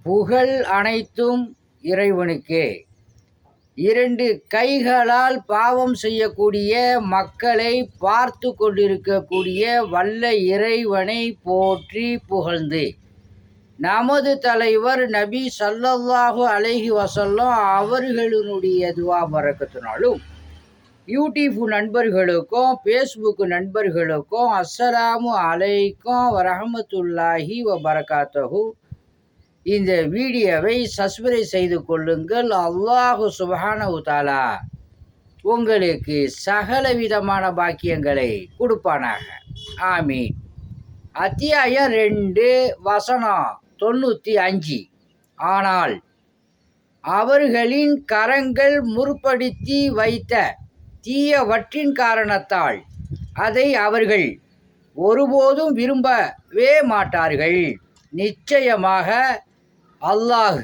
புகழ் அனைத்தும் இறைவனுக்கே. 2 கைகளால் பாவம் செய்யக்கூடிய மக்களை பார்த்து கொண்டிருக்கக்கூடிய வல்ல இறைவனை போற்றி புகழ்ந்து, நமது தலைவர் நபி ஸல்லல்லாஹு அலைஹி வஸல்லம் அவர்களினுடைய துவா பரக்கத்தினாலும் யூடியூப் நண்பர்களுக்கும் ஃபேஸ்புக் நண்பர்களுக்கும் அஸ்ஸலாமு அலைக்கும் வரஹ்மத்துல்லாஹி வபரகாத்துஹு. இந்த வீடியோவை சப்ஸ்கிரைப் செய்து கொள்ளுங்கள். அல்லாஹு சுப்ஹானஹு தஆலா உங்களுக்கு சகலவிதமான பாக்கியங்களை கொடுப்பானாக. ஆமீன். அத்தியாயம் 2 வசனம் 95. ஆனால் அவர்களின் கரங்கள் முற்படுத்தி வைத்த தீயவற்றின் காரணத்தால் அதை அவர்கள் ஒருபோதும் விரும்பவே மாட்டார்கள். நிச்சயமாக அல்லாஹ்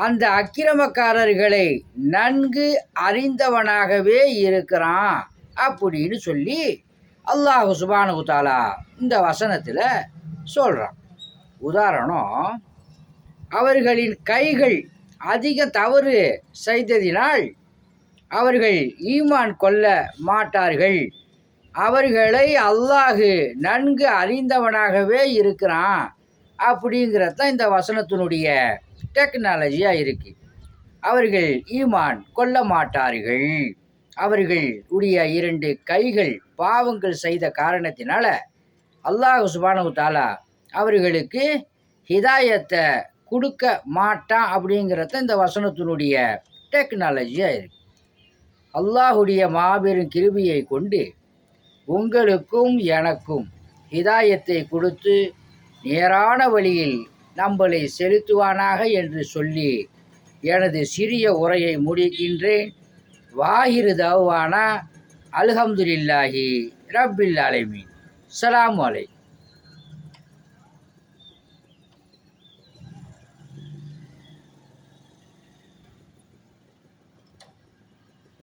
அந்த அக்கிரமக்காரர்களை நன்கு அறிந்தவனாகவே இருக்கிறான் அப்படின்னு சொல்லி அல்லாஹ் சுப்ஹானஹு தஆலா இந்த வசனத்தில் சொல்கிறான். உதாரணம், அவர்களின் கைகள் அதிக தவறு செய்ததினால் அவர்கள் ஈமான் கொள்ள மாட்டார்கள். அவர்களை அல்லாஹ் நன்கு அறிந்தவனாகவே இருக்கிறான் அப்படிங்கிறது தான் இந்த வசனத்தினுடைய டெக்னாலஜியாக இருக்குது. அவர்கள் ஈமான் கொள்ள மாட்டார்கள். அவர்களுடைய 2 கைகள் பாவங்கள் செய்த காரணத்தினால அல்லாஹ் சுப்ஹானஹு தஆலா அவர்களுக்கு ஹிதாயத்தை கொடுக்க மாட்டான் அப்படிங்கிறத இந்த வசனத்தினுடைய டெக்னாலஜியாக இருக்குது. அல்லாஹுடைய மாபெரும் கிருபையை கொண்டு உங்களுக்கும் எனக்கும் ஹிதாயத்தை கொடுத்து நேரான வழியில் நம்மளை செலுத்துவானாக என்று சொல்லி எனது சிறிய உரையை முடிக்கின்றேன். வாஹிரு தஅவானா அல்ஹம்துலில்லாஹி ரப்பில் ஆலமீன். ஸலாமு அலைக்கும்.